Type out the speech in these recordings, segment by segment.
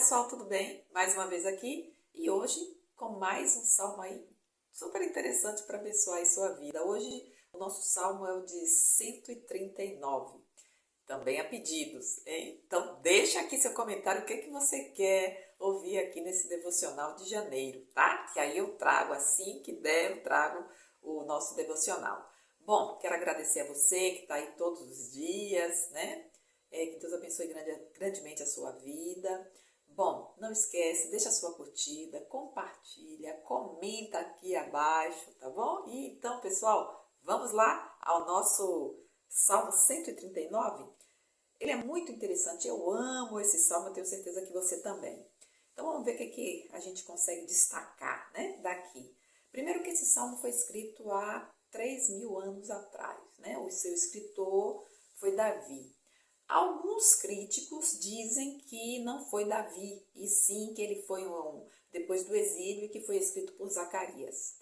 pessoal, tudo bem? Mais uma vez aqui e hoje com mais um salmo aí super interessante para abençoar aí sua vida. Hoje o nosso salmo é o de 139, também a pedidos, hein? Então deixa aqui seu comentário, o que que você quer ouvir aqui nesse devocional de janeiro, tá? Que aí eu trago, assim que der, eu trago o nosso devocional. Bom, quero agradecer a você que está aí todos os dias, né? Que Deus abençoe grandemente a sua vida. Bom, não esquece, deixa a sua curtida, compartilha, comenta aqui abaixo, tá bom? E então, pessoal, vamos lá ao nosso Salmo 139? Ele é muito interessante, eu amo esse salmo, eu tenho certeza que você também. Então vamos ver o que a gente consegue destacar, né, daqui. Primeiro que esse salmo foi escrito há 3.000 anos atrás, né? O seu escritor foi Davi. Alguns críticos dizem que não foi Davi, e sim que ele foi depois do exílio e que foi escrito por Zacarias.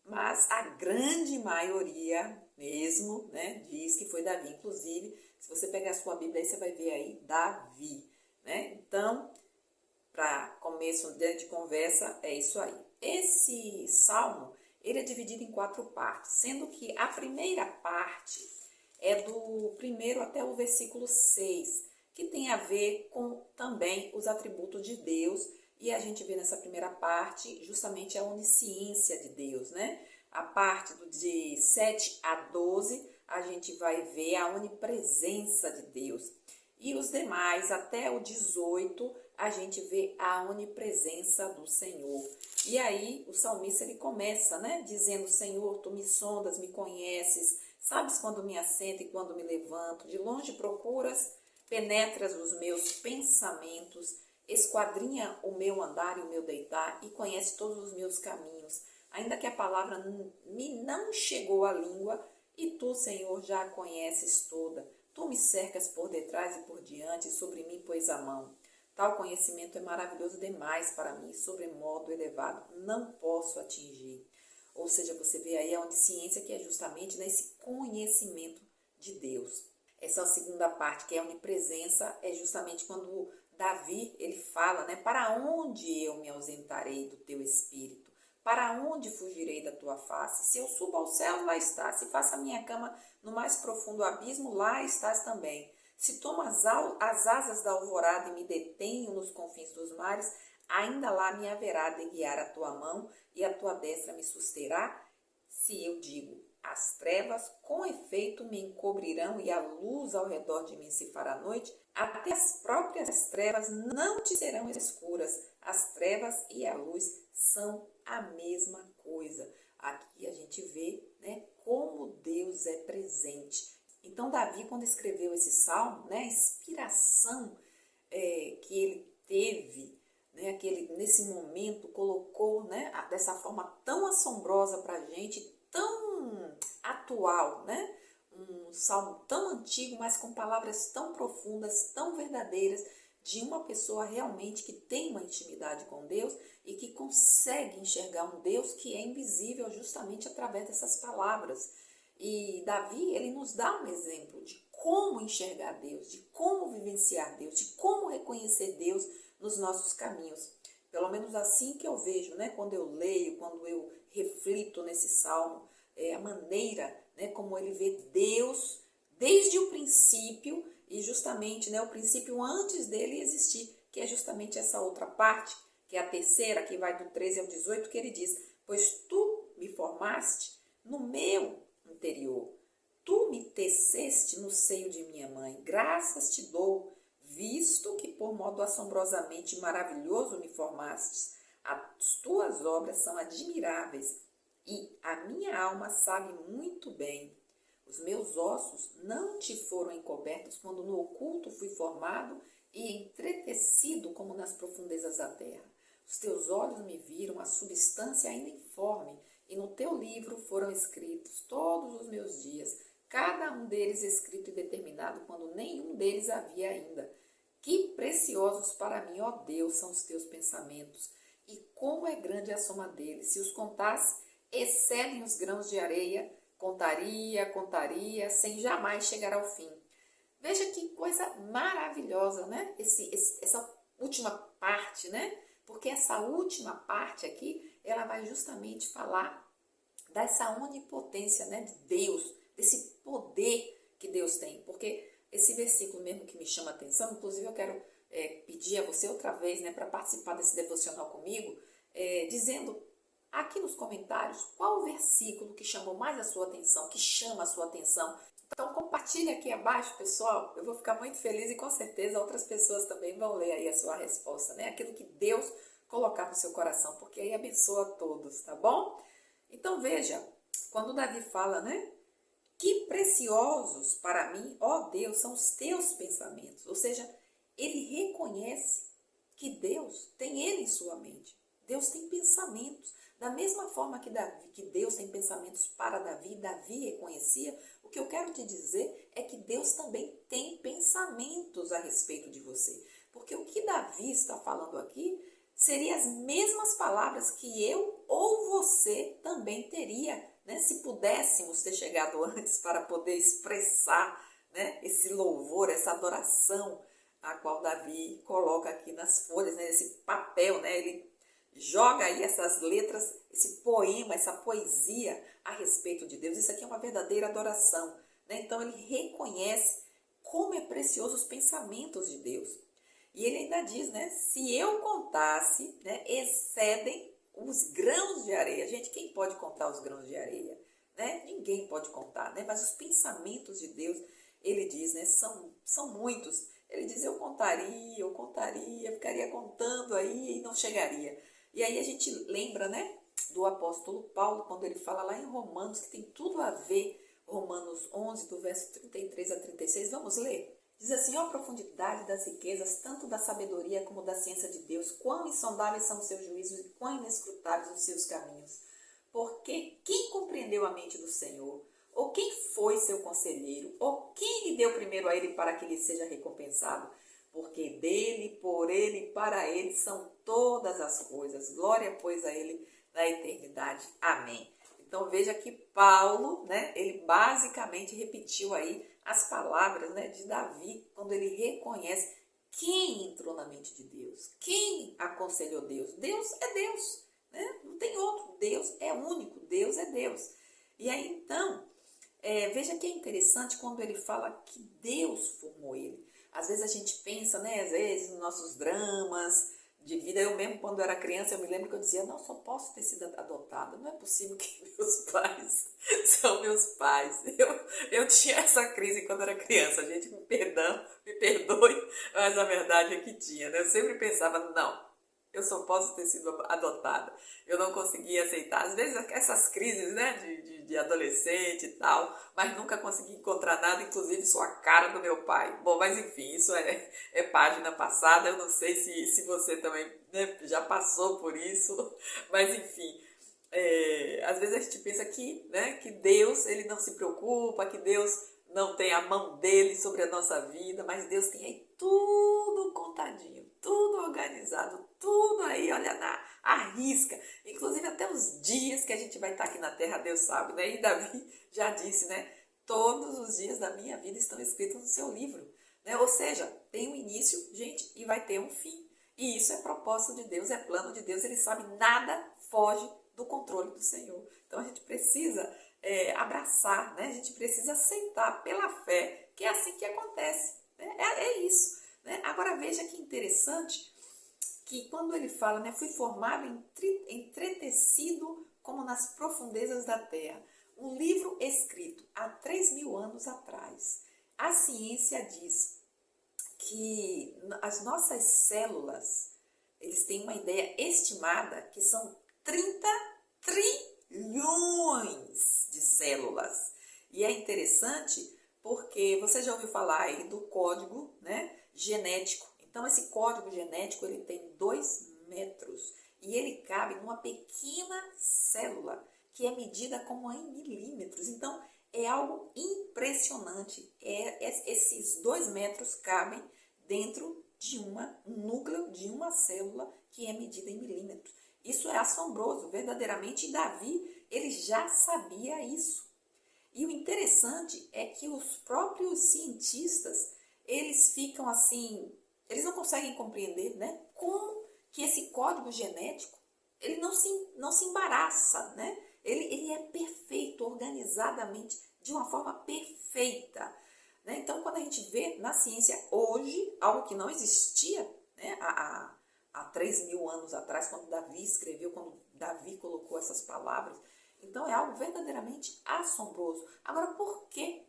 Mas a grande maioria mesmo, né, diz que foi Davi. Inclusive, se você pegar a sua Bíblia aí, você vai ver aí Davi, né? Então, para começo de conversa, é isso aí. Esse salmo, ele é dividido em 4 partes, sendo que a primeira parte é do primeiro até o versículo 6, que tem a ver com também os atributos de Deus, e a gente vê nessa primeira parte justamente a onisciência de Deus, né? A parte de 7 a 12, a gente vai ver a onipresença de Deus. E os demais, até o 18, a gente vê a onipresença do Senhor. E aí o salmista ele começa, né, dizendo: Senhor, tu me sondas, me conheces, sabes quando me assento e quando me levanto, de longe procuras, penetras os meus pensamentos, esquadrinha o meu andar e o meu deitar e conhece todos os meus caminhos. Ainda que a palavra me não chegou à língua, e tu, Senhor, já a conheces toda. Tu me cercas por detrás e por diante, e sobre mim pões a mão. Tal conhecimento é maravilhoso demais para mim, sobremodo elevado, não posso atingir. Ou seja, você vê aí a onisciência, que é justamente nesse conhecimento de Deus. Essa segunda parte, que é a onipresença, é justamente quando Davi ele fala, né? Para onde eu me ausentarei do teu espírito? Para onde fugirei da tua face? Se eu subo ao céu, lá estás. Se faço a minha cama no mais profundo abismo, lá estás também. Se tomo as asas da alvorada e me detenho nos confins dos mares, ainda lá me haverá de guiar a tua mão e a tua destra me susterá. Se eu digo, as trevas com efeito me encobrirão e a luz ao redor de mim se fará noite, até as próprias trevas não te serão escuras. As trevas e a luz são a mesma coisa. Aqui a gente vê, né, como Deus é presente. Então Davi, quando escreveu esse salmo, né, a inspiração que ele teve, né, que ele nesse momento colocou, né, dessa forma tão assombrosa para a gente, tão atual, né, um salmo tão antigo, mas com palavras tão profundas, tão verdadeiras, de uma pessoa realmente que tem uma intimidade com Deus e que consegue enxergar um Deus que é invisível justamente através dessas palavras. E Davi, ele nos dá um exemplo de como enxergar Deus, de como vivenciar Deus, de como reconhecer Deus nos nossos caminhos. Pelo menos assim que eu vejo, né? Quando eu leio, quando eu reflito nesse salmo, a maneira, né, como ele vê Deus desde o princípio, e justamente, né, o princípio antes dele existir, que é justamente essa outra parte, que é a terceira, que vai do 13 ao 18, que ele diz: pois tu me formaste no meu interior, tu me teceste no seio de minha mãe, graças te dou, visto que por modo assombrosamente maravilhoso me formastes. As tuas obras são admiráveis e a minha alma sabe muito bem. Os meus ossos não te foram encobertos quando no oculto fui formado e entretecido como nas profundezas da terra. Os teus olhos me viram a substância ainda informe, e no teu livro foram escritos todos os meus dias, cada um deles escrito e determinado quando nenhum deles havia ainda. Que preciosos para mim, ó Deus, são os teus pensamentos, e como é grande a soma deles. Se os contasse, excedem os grãos de areia. Contaria, sem jamais chegar ao fim. Veja que coisa maravilhosa, né? Essa última parte, né? Porque essa última parte aqui, ela vai justamente falar dessa onipotência, né, de Deus, desse poder que Deus tem. Porque esse versículo mesmo que me chama a atenção, inclusive eu quero pedir a você outra vez, né, para participar desse devocional comigo, dizendo aqui nos comentários qual o versículo que chamou mais a sua atenção, que chama a sua atenção. Então compartilhe aqui abaixo, pessoal, eu vou ficar muito feliz e com certeza outras pessoas também vão ler aí a sua resposta, né? Aquilo que Deus colocar no seu coração, porque aí abençoa a todos, tá bom? Então veja, quando Davi fala, né? Que preciosos para mim, ó Deus, são os teus pensamentos. Ou seja, ele reconhece que Deus tem ele em sua mente. Deus tem pensamentos. Da mesma forma que Deus tem pensamentos para Davi, Davi reconhecia, o que eu quero te dizer é que Deus também tem pensamentos a respeito de você. Porque o que Davi está falando aqui seriam as mesmas palavras que eu ou você também teria, né, se pudéssemos ter chegado antes para poder expressar, né, esse louvor, essa adoração a qual Davi coloca aqui nas folhas, né, esse papel, né, ele joga aí essas letras, esse poema, essa poesia a respeito de Deus. Isso aqui é uma verdadeira adoração, né? Então ele reconhece como é precioso os pensamentos de Deus. E ele ainda diz, né, se eu contasse, né, excedem os grãos de areia. Gente, quem pode contar os grãos de areia? Né? Ninguém pode contar, né? Mas os pensamentos de Deus, ele diz, né, são muitos. Ele diz, eu contaria, ficaria contando aí e não chegaria. E aí a gente lembra, né, do apóstolo Paulo, quando ele fala lá em Romanos, que tem tudo a ver, Romanos 11, do verso 33 a 36. Vamos ler? Diz assim, ó profundidade das riquezas, tanto da sabedoria como da ciência de Deus, quão insondáveis são os seus juízos e quão inescrutáveis os seus caminhos. Porque quem compreendeu a mente do Senhor? Ou quem foi seu conselheiro? Ou quem lhe deu primeiro a ele para que lhe seja recompensado? Porque dele, por ele e para ele são todas as coisas. Glória, pois, a ele na eternidade. Amém. Então veja que Paulo, né, ele basicamente repetiu aí as palavras, né, de Davi, quando ele reconhece quem entrou na mente de Deus, quem aconselhou Deus. Deus é Deus, né? Não tem outro. Deus é único, Deus é Deus. E aí então, veja que é interessante quando ele fala que Deus formou ele. Às vezes a gente pensa, né, às vezes nos nossos dramas de vida. Eu mesmo, quando eu era criança, eu me lembro que eu dizia, não, só posso ter sido adotada. Não é possível que meus pais são meus pais. Eu tinha essa crise quando era criança. Gente, me perdoe, mas a verdade é que tinha, né? Eu sempre pensava, não, eu só posso ter sido adotada. Eu não conseguia aceitar. Às vezes essas crises, né, de adolescente e tal, mas nunca consegui encontrar nada, inclusive sou a cara do meu pai. Bom, mas enfim, isso é página passada. Eu não sei se você também, né, já passou por isso, mas enfim. Às vezes a gente pensa que, né, que Deus ele não se preocupa, que Deus não tem a mão dele sobre a nossa vida, mas Deus tem aí tudo contadinho, tudo organizado, tudo aí, olha, à risca. Inclusive até os dias que a gente vai estar aqui na terra, Deus sabe, né? E Davi já disse, né? Todos os dias da minha vida estão escritos no seu livro, né? Ou seja, tem um início, gente, e vai ter um fim. E isso é propósito de Deus, é plano de Deus, ele sabe, nada foge do controle do Senhor. Então a gente precisa abraçar, né? A gente precisa aceitar pela fé que é assim que acontece. Né? É isso. Né? Agora veja que interessante que quando ele fala, né, fui formado, entretecido como nas profundezas da terra. Um livro escrito há 3.000 anos atrás. A ciência diz que as nossas células, eles têm uma ideia estimada que são 30 trilhões de células. E é interessante porque você já ouviu falar aí do código, né, genético. Então, esse código genético ele tem 2 metros e ele cabe numa pequena célula que é medida como em milímetros. Então, é algo impressionante. Esses 2 metros cabem dentro de um núcleo de uma célula que é medida em milímetros. Isso é assombroso, verdadeiramente. E Davi, ele já sabia isso. E o interessante é que os próprios cientistas, eles ficam assim, Eles não conseguem compreender, né, como que esse código genético, ele não se embaraça, né? Ele é perfeito, organizadamente, de uma forma perfeita, né? Então, quando a gente vê na ciência hoje, algo que não existia, né, há 3.000 anos atrás, quando Davi escreveu, quando Davi colocou essas palavras, então é algo verdadeiramente assombroso. Agora, por que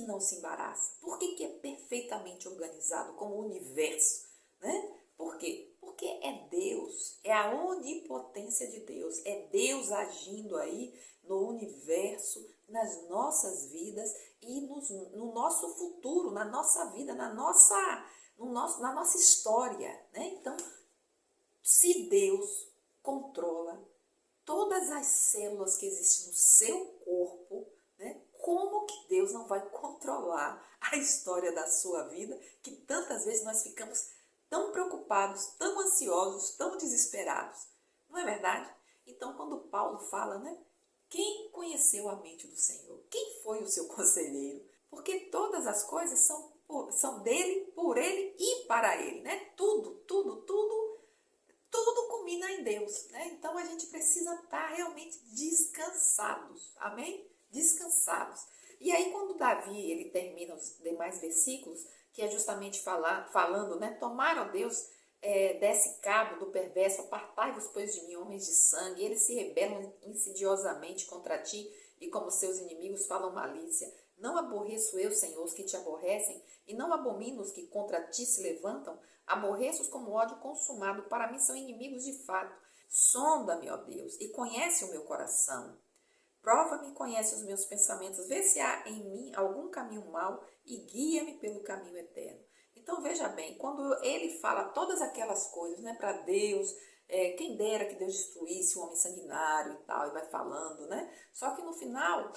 não se embaraça? Por que é perfeitamente organizado como o universo, né? Por quê? Porque é Deus, é a onipotência de Deus, é Deus agindo aí no universo, nas nossas vidas e no nosso futuro, na nossa vida, na nossa história, né? Então, se Deus controla todas as células que existem no seu corpo, né? Como que Deus não vai controlar a história da sua vida, que tantas vezes nós ficamos tão preocupados, tão ansiosos, tão desesperados? Não é verdade? Então, quando Paulo fala, né? Quem conheceu a mente do Senhor? Quem foi o seu conselheiro? Porque todas as coisas são dele, por ele e para ele, né? Tudo culmina em Deus, né? Então a gente precisa estar realmente descansados, amém? Descansados. E aí quando Davi, ele termina os demais versículos, que é justamente falando, né? Tomar, ó Deus, desse cabo do perverso, apartai-vos, pois, de mim, homens de sangue, eles se rebelam insidiosamente contra ti, e como seus inimigos falam malícia. Não aborreço eu, Senhor, os que te aborrecem, e não abomino os que contra ti se levantam. Aborreço-os como ódio consumado, para mim são inimigos de fato. Sonda-me, ó Deus, e conhece o meu coração. Prova-me e conhece os meus pensamentos, vê se há em mim algum caminho mau e guia-me pelo caminho eterno. Então veja bem, quando ele fala todas aquelas coisas, né, para Deus, quem dera que Deus destruísse o homem sanguinário e tal, e vai falando, né? Só que no final,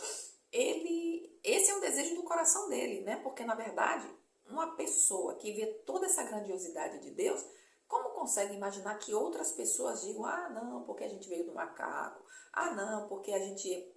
esse é um desejo do coração dele, né? Porque na verdade, uma pessoa que vê toda essa grandiosidade de Deus, como consegue imaginar que outras pessoas digam, ah não, porque a gente veio do macaco, ah não, porque a gente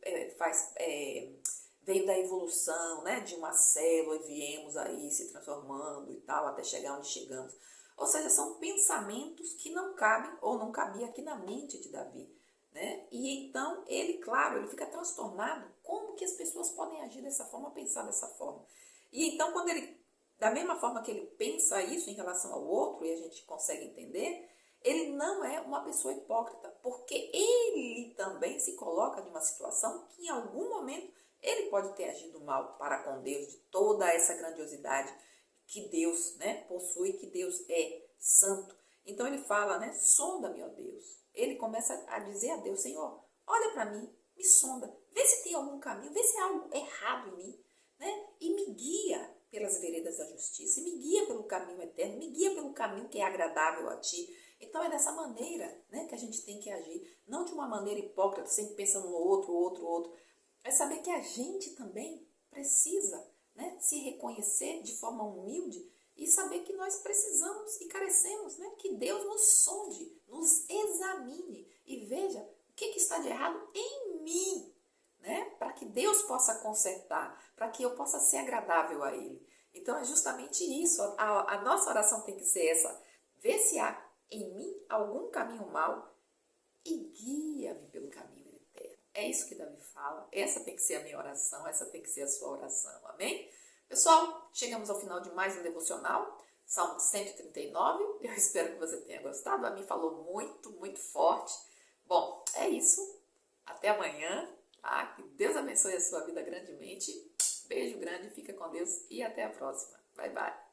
veio da evolução, né, de uma célula e viemos aí se transformando e tal, até chegar onde chegamos. Ou seja, são pensamentos que não cabem ou não cabiam aqui na mente de Davi, né? E então ele, claro, ele fica transtornado. Como que as pessoas podem agir dessa forma, pensar dessa forma? E então quando ele, da mesma forma que ele pensa isso em relação ao outro, e a gente consegue entender, ele não é uma pessoa hipócrita, porque ele também se coloca numa situação que em algum momento ele pode ter agido mal para com Deus, de toda essa grandiosidade que Deus, né, possui, que Deus é santo. Então ele fala, né, sonda-me, ó Deus. Ele começa a dizer a Deus, Senhor, olha para mim, me sonda, vê se tem algum caminho, vê se há algo errado em mim, né, e me guia pelas veredas da justiça, e me guia pelo caminho eterno, me guia pelo caminho que é agradável a ti. Então é dessa maneira, né, que a gente tem que agir, não de uma maneira hipócrita, sempre pensando no outro. É saber que a gente também precisa, né, se reconhecer de forma humilde e saber que nós precisamos e carecemos, né, que Deus nos sonde, nos examine e veja o que está de errado em mim, né, para que Deus possa consertar, para que eu possa ser agradável a Ele. Então é justamente isso, a nossa oração tem que ser essa, ver se há em mim algum caminho mau e guia-me pelo caminho eterno. É isso que Davi fala, essa tem que ser a minha oração, essa tem que ser a sua oração, amém? Pessoal, chegamos ao final de mais um devocional, Salmo 139, eu espero que você tenha gostado, a mim falou muito forte. Bom, é isso, até amanhã, tá? Que Deus abençoe a sua vida grandemente, beijo grande, fica com Deus e até a próxima, bye bye.